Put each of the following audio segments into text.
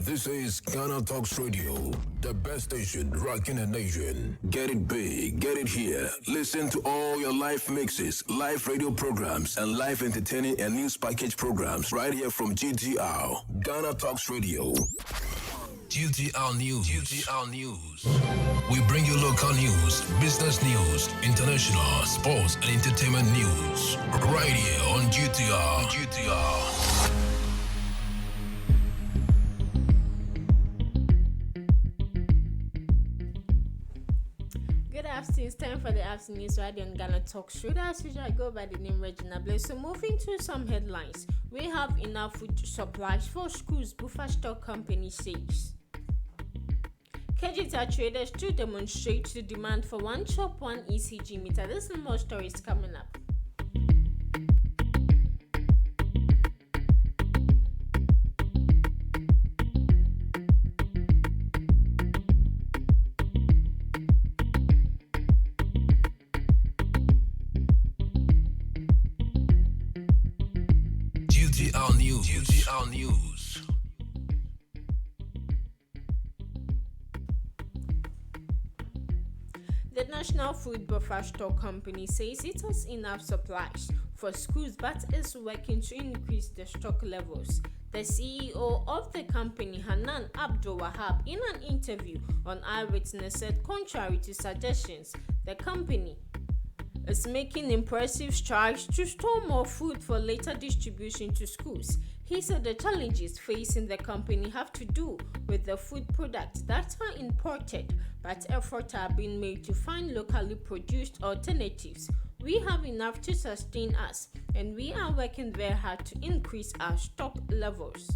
This is Ghana Talks Radio, the best station rocking the nation. Get it big, get it here. Listen to all your live mixes, live radio programs, and live entertaining and news package programs right here from GTR. Ghana Talks Radio. GTR News. GTR News. We bring you local news, business news, international, sports, and entertainment news. Right here on GTR. Good afternoon. It's time for the afternoon news right on Ghana Talks Radio. As usual, I go by the name Regina Blaze. So moving to some headlines. We have enough food supplies for schools, Buffer Stock Company says. Kejetia traders to demonstrate the demand for one chop, one ECG meter. This and more stories coming up. GTR News. The National Food Buffer Stock Company says it has enough supplies for schools but is working to increase the stock levels. The CEO of the company, Hanan Abdul Wahab, in an interview on Eyewitness said contrary to suggestions, the company is making impressive strides to store more food for later distribution to schools. He said the challenges facing the company have to do with the food products that are imported, but efforts are being made to find locally produced alternatives. We have enough to sustain us, and we are working very hard to increase our stock levels.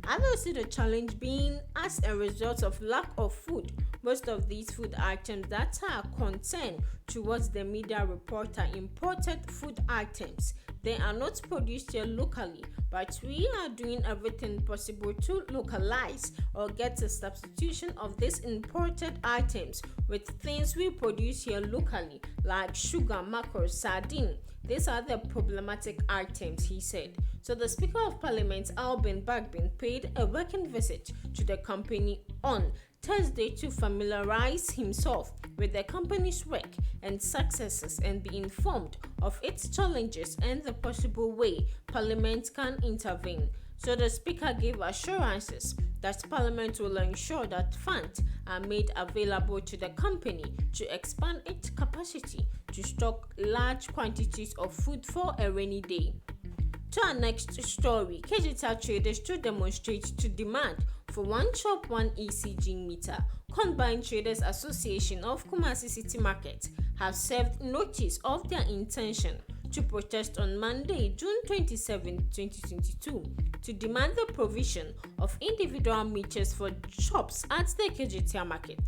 Others see the challenge being as a result of lack of food. Most of these food items that are concerned towards the media report are imported food items. They are not produced here locally, but we are doing everything possible to localize or get a substitution of these imported items with things we produce here locally, like sugar, mackerel, sardine. These are the problematic items, he said. So the Speaker of Parliament, Alban Bagbin, paid a working visit to the company on Thursday to familiarize himself with the company's work and successes and be informed of its challenges and the possible way Parliament can intervene. So the Speaker gave assurances that Parliament will ensure that funds are made available to the company to expand its capacity to stock large quantities of food for a rainy day. To our next story, Kejetia traders to demonstrate to demand for one chop, one ECG meter. Combined Traders Association of Kumasi City Market have served notice of their intention to protest on Monday, June 27, 2022, to demand the provision of individual meters for shops at the Kejetia market.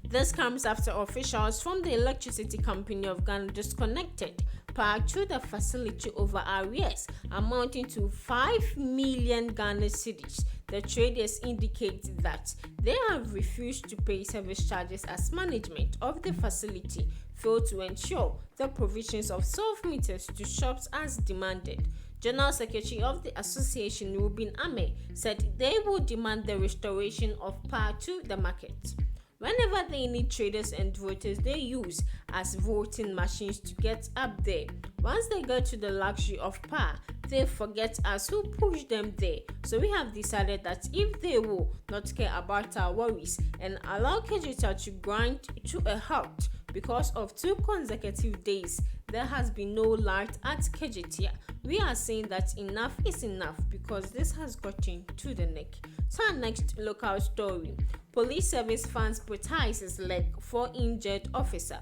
This comes after officials from the Electricity Company of Ghana disconnected power to the facility over arrears amounting to 5 million Ghana cedis. The traders indicate that they have refused to pay service charges as management of the facility failed to ensure the provisions of self-meters to shops as demanded. General Secretary of the Association, Rubin Ame, said they will demand the restoration of power to the market. Whenever they need traders and voters, they use as voting machines to get up there. Once they get to the luxury of power, they forget us who pushed them there. So we have decided that if they will not care about our worries and allow Kejetia to grind to a halt because of 2 consecutive days, there has been no light at Kejetia. We are saying that enough is enough because this has gotten to the neck. So our next local story. Police service funds Prosthesis leg for injured officer.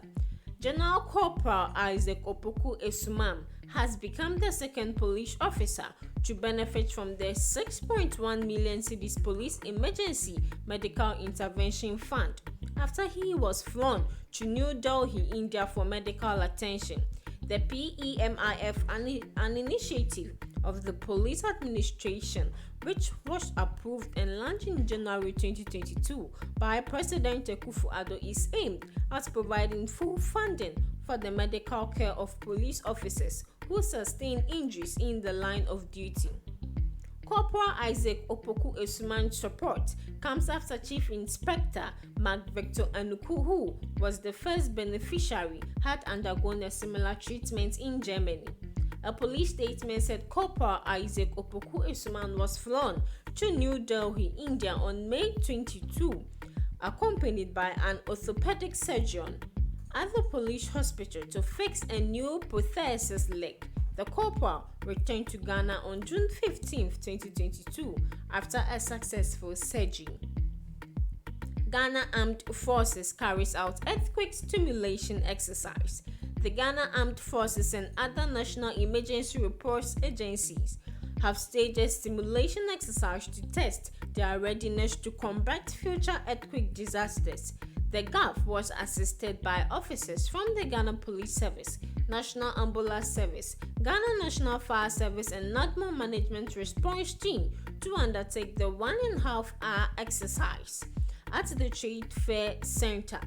General Corporal Isaac Opoku Esumam has become the second police officer to benefit from the 6.1 million cedis Police Emergency Medical Intervention Fund after he was flown to New Delhi, India for medical attention. The PEMIF, an initiative of the police administration, which was approved and launched in January 2022 by President Akufo-Addo, is aimed at providing full funding for the medical care of police officers who sustain injuries in the line of duty. Corporal Isaac Opoku Esuman's support comes after Chief Inspector Mark Victor Anuku, who was the first beneficiary, had undergone a similar treatment in Germany. A police statement said Corporal Isaac Opoku Esuman was flown to New Delhi, India on May 22, accompanied by an orthopedic surgeon at the police hospital to fix a new prosthesis leg. The corporal returned to Ghana on June 15, 2022 after a successful surgery. Ghana Armed Forces carries out earthquake stimulation exercise. The Ghana Armed Forces and other national emergency response agencies have staged a stimulation exercise to test their readiness to combat future earthquake disasters. The GAF was assisted by officers from the Ghana Police Service, National Ambulance Service, Ghana National Fire Service and NADMO Management Response Team to undertake the 1.5-hour exercise at the Trade Fair Center.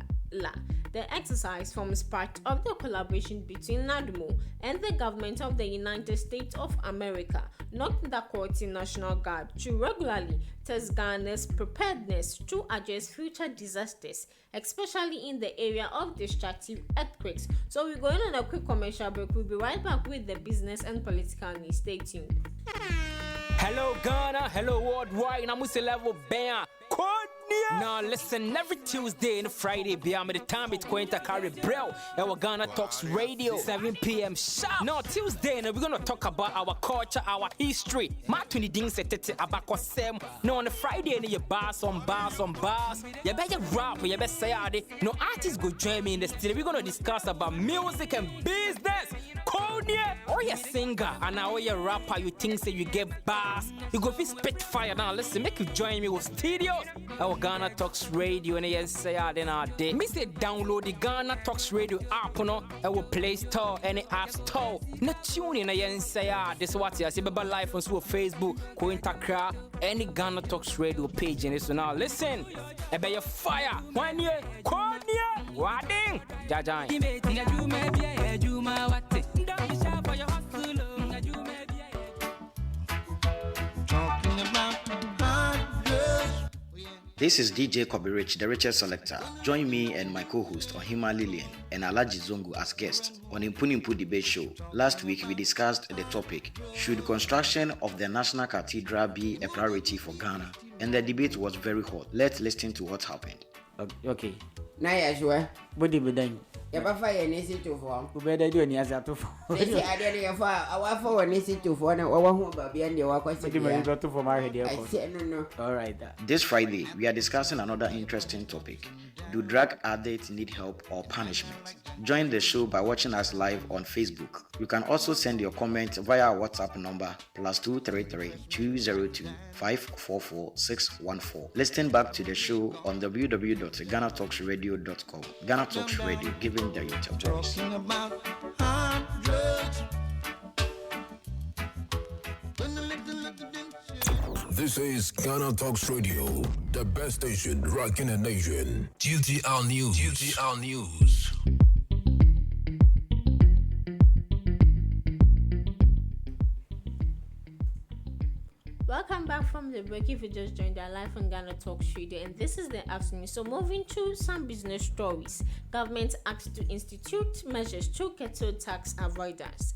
The exercise forms part of the collaboration between NADMO and the government of the United States of America, Dakota National Guard, to regularly test Ghana's preparedness to address future disasters, especially in the area of destructive earthquakes. So we're going on a quick commercial break. We'll be right back with the business and political news. Stay tuned. Hello Ghana, hello worldwide, I'm Mr. Level Bam. Now listen, every Tuesday and Friday, beyond the time it's going to carry bro. Our Ghana Talks Radio, 7 p.m. sharp. Now Tuesday, we're gonna talk about our culture, our history. Matuni ding setete abako sem. Now on the Friday, you bars on bars. You better rap, you better say no artists go join me in the studio. We're gonna discuss about music and business. Konya, or you singer, and now you rapper, you think say you get bars. You go be spit fire. Now listen, make you join me with studios. Our Ghana Talks Radio, and yes, say then our day. Me say download the Ghana Talks Radio app, no, our Play Store, any App Store. No tune in, and say this is what you see. Baba live on Facebook, Cointakra, any Ghana Talks Radio page, and so now listen. About your fire, 1 year, Konya, Wadding, Jajan. This is DJ Kobirich, the richest selector. Join me and my co-host Ohima Lillian and Alaji Zongo as guests on Impunimpu Debate Show. Last week we discussed the topic, should construction of the National Cathedral be a priority for Ghana? And the debate was very hot. Let's listen to what happened. Okay. Na ya shwe. Body bedang. Ya ba fa ye nisi to fo. Ubeda do ni aza to fo. Nisi ade ne ya fa awa fa wa nisi to fo na wa hu ba bia ne wa kwasi. Body bedang go to fo ma he there for. No. All right. This Friday we are discussing another interesting topic. Do drug addicts need help or punishment? Join the show by watching us live on Facebook. You can also send your comments via our WhatsApp number +233 202 544 614. Listen back to the show on www.ghanatalksradio.com. Ghana Talks Radio, giving the youth a voice. This is Ghana Talks Radio, the best station rocking the nation. GTR News. Welcome back from the break. If you just joined our live on Ghana Talks Radio, and this is the afternoon. So moving to some business stories. Government acts to institute measures to curtail tax avoidance.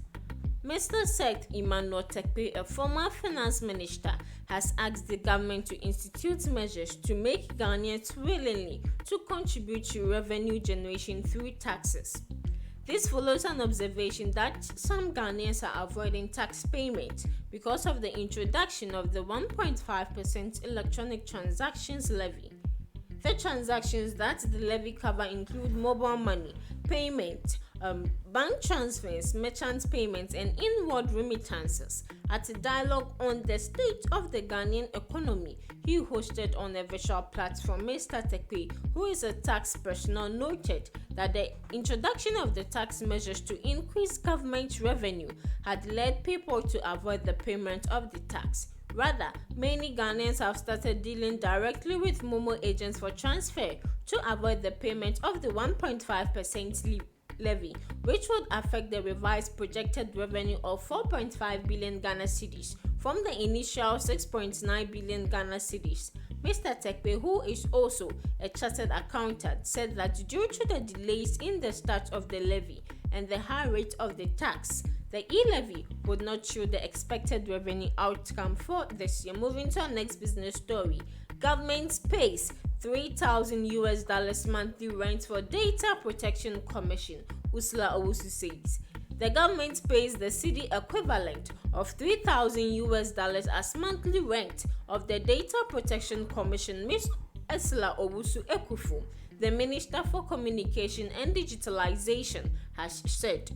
Mr. Seth Emmanuel Tekpe, a former finance minister, has asked the government to institute measures to make Ghanaians willingly to contribute to revenue generation through taxes. This follows an observation that some Ghanaians are avoiding tax payment because of the introduction of the 1.5% electronic transactions levy. The transactions that the levy cover include mobile money, payment, bank transfers, merchant payments, and inward remittances. At a dialogue on the state of the Ghanaian economy, he hosted on a virtual platform, Mr. Tekpe, who is a tax personnel, noted that the introduction of the tax measures to increase government revenue had led people to avoid the payment of the tax. Rather, many Ghanaians have started dealing directly with Momo agents for transfer to avoid the payment of the 1.5% levy, which would affect the revised projected revenue of 4.5 billion Ghana cedis from the initial 6.9 billion Ghana cedis. Mr. Tekpe, who is also a chartered accountant, said that due to the delays in the start of the levy and the high rate of the tax, the e-levy would not show the expected revenue outcome for this year. Moving to our next business story, government pays $3,000 monthly rent for Data Protection Commission, Ursula Owusu says. The government pays the city equivalent of $3,000 as monthly rent of the Data Protection Commission, Ms. Ursula Owusu Ekufu, the Minister for Communication and Digitalization, has said.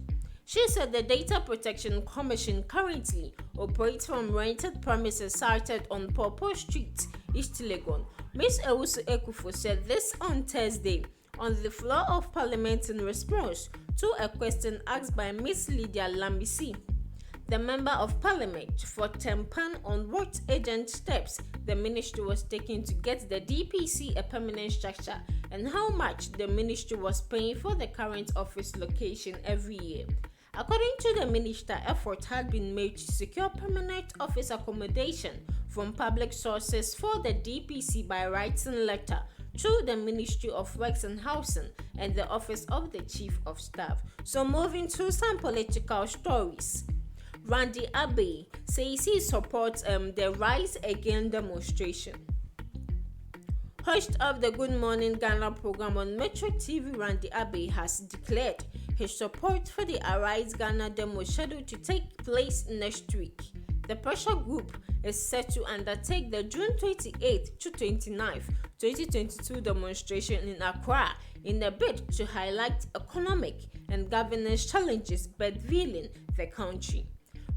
She said the Data Protection Commission currently operates from rented premises sited on Popo Street, East Legon. Ms. Owusu Ekufu said this on Thursday on the floor of Parliament in response to a question asked by Ms. Lydia Lambisi, the Member of Parliament for Tempan, on what urgent steps the ministry was taking to get the DPC a permanent structure and how much the ministry was paying for the current office location every year. According to the minister, effort had been made to secure permanent office accommodation from public sources for the DPC by writing letter to the Ministry of Works and Housing and the Office of the Chief of Staff. So moving to some political stories. Randy Abbey says he supports the Rise Again demonstration. Host of the Good Morning Ghana program on Metro TV, Randy Abbey has declared his support for the Arise Ghana demo scheduled to take place next week. The pressure group is set to undertake the June 28th to 29th, 2022 demonstration in Accra in a bid to highlight economic and governance challenges bedeviling the country.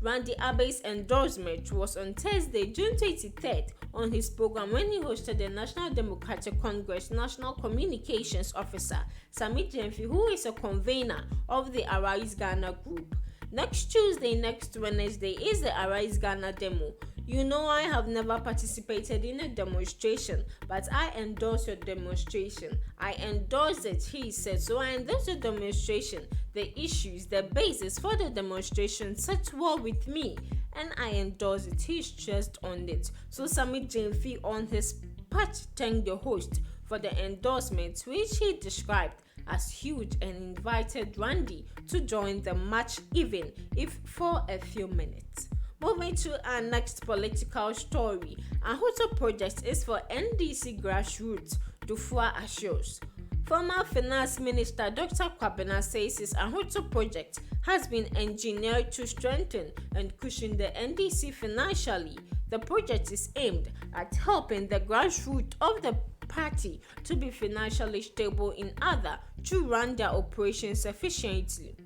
Randy Abbey's endorsement was on Thursday, June 23rd, on his program when he hosted the National Democratic Congress National Communications Officer, Sami Jemfi, who is a convener of the Arise Ghana group. Next Tuesday, next Wednesday is the Arise Ghana demo. You know I have never participated in a demonstration, but I endorse your demonstration. I endorse it, he said. So I endorse the demonstration. The issues, the basis for the demonstration sits well with me, and I endorse it. He stressed on it. So Sami Jemfi on his part thanked the host for the endorsement, which he described as huge, and invited Randy to join the march even if for a few minutes. Moving to our next political story, Ahotor project is for NDC Grassroots, Duffuor assures. Former Finance Minister Dr. Kwabena says his Ahotor project has been engineered to strengthen and cushion the NDC financially. The project is aimed at helping the grassroots of the party to be financially stable in order to run their operations efficiently.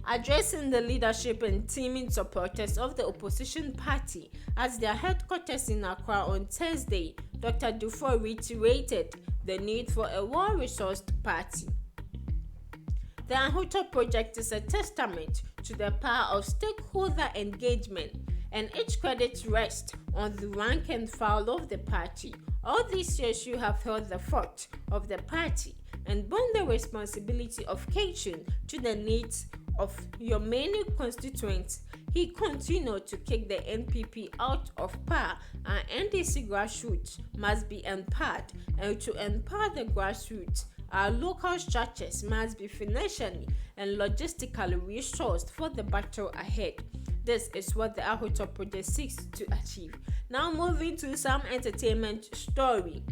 Addressing the leadership and teaming supporters of the opposition party at their headquarters in Accra on Thursday, Dr. Duffuor reiterated the need for a well-resourced party. The Ahotor project is a testament to the power of stakeholder engagement, and each credit rests on the rank and file of the party. All these years you have held the fort of the party and borne the responsibility of catering to the needs of your many constituents. He continued to kick the NPP out of power, and NDC grassroots must be empowered, and to empower the grassroots, our local structures must be financially and logistically resourced for the battle ahead. This is what the Ahotor project seeks to achieve. Now moving to some entertainment story.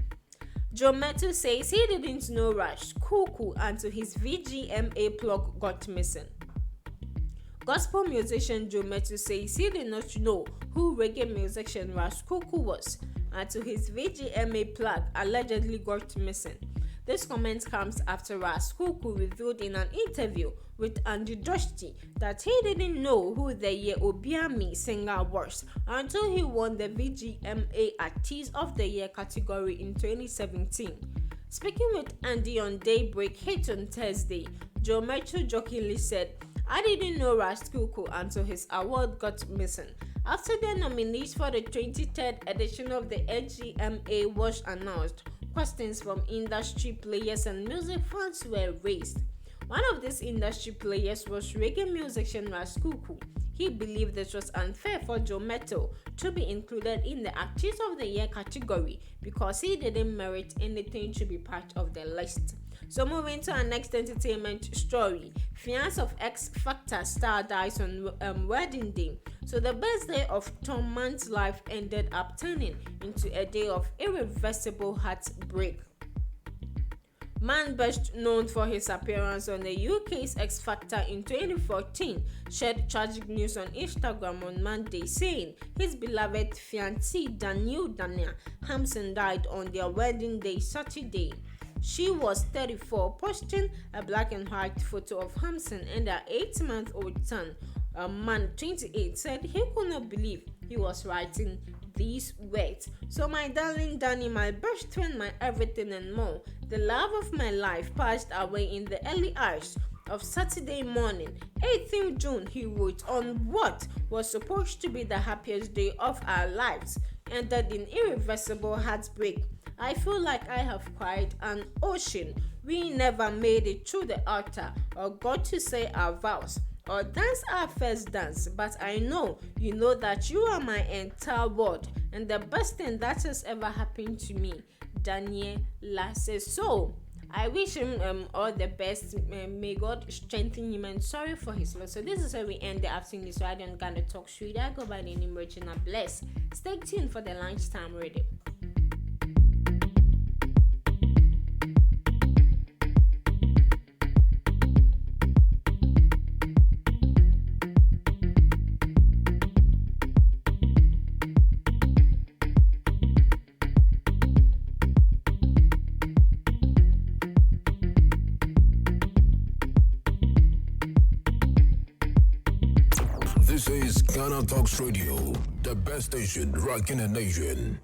Mettle says he didn't know Ras Kuuku until his VGMA plug got missing. Gospel musician Mettle says he did not know who reggae musician Ras Kuuku was until his VGMA plug allegedly got missing. This comment comes after Ras Kuuku revealed in an interview with Andy Dusty that he didn't know who the Ye Obiami singer was until he won the VGMA Artist of the Year category in 2017. Speaking with Andy on Daybreak Hit on Thursday, Mettle jokingly said, "I didn't know Ras Kuuku until his award got missing." After the nominees for the 23rd edition of the VGMA was announced, questions from industry players and music fans were raised. One of these industry players was reggae musician Ras Kuuku. He believed this was unfair for Joe Mettle to be included in the Artist of the Year category because he didn't merit anything to be part of the list. So moving to our next entertainment story, Fiancé of X Factor star dies on wedding day. So the best day of Tom Mann's life ended up turning into a day of irreversible heartbreak. Mann, best known for his appearance on the UK's X Factor in 2014, shared tragic news on Instagram on Monday, saying his beloved fiancée Danielle Hampson died on their wedding day Saturday. She was 34, posting a black and white photo of Hampson and her 8-month-old son. Mann, 28, said he could not believe he was writing these words. So my darling Danny, my best friend, my everything and more, the love of my life, passed away in the early hours of Saturday morning, 18th June, he wrote, on what was supposed to be the happiest day of our lives, ended in irreversible heartbreak. I feel like I have cried an ocean. We never made it to the altar or got to say our vows or dance our first dance, but I know you know that you are my entire world and the best thing that has ever happened to me. Daniela says so. I wish him all the best. May God strengthen him and sorry for his loss. So this is where we end the afternoon. This radio on Ghana Talk Street. I go by the name Regina Bless. Stay tuned for the lunchtime radio. This is Ghana Talks Radio, the best station rocking the nation.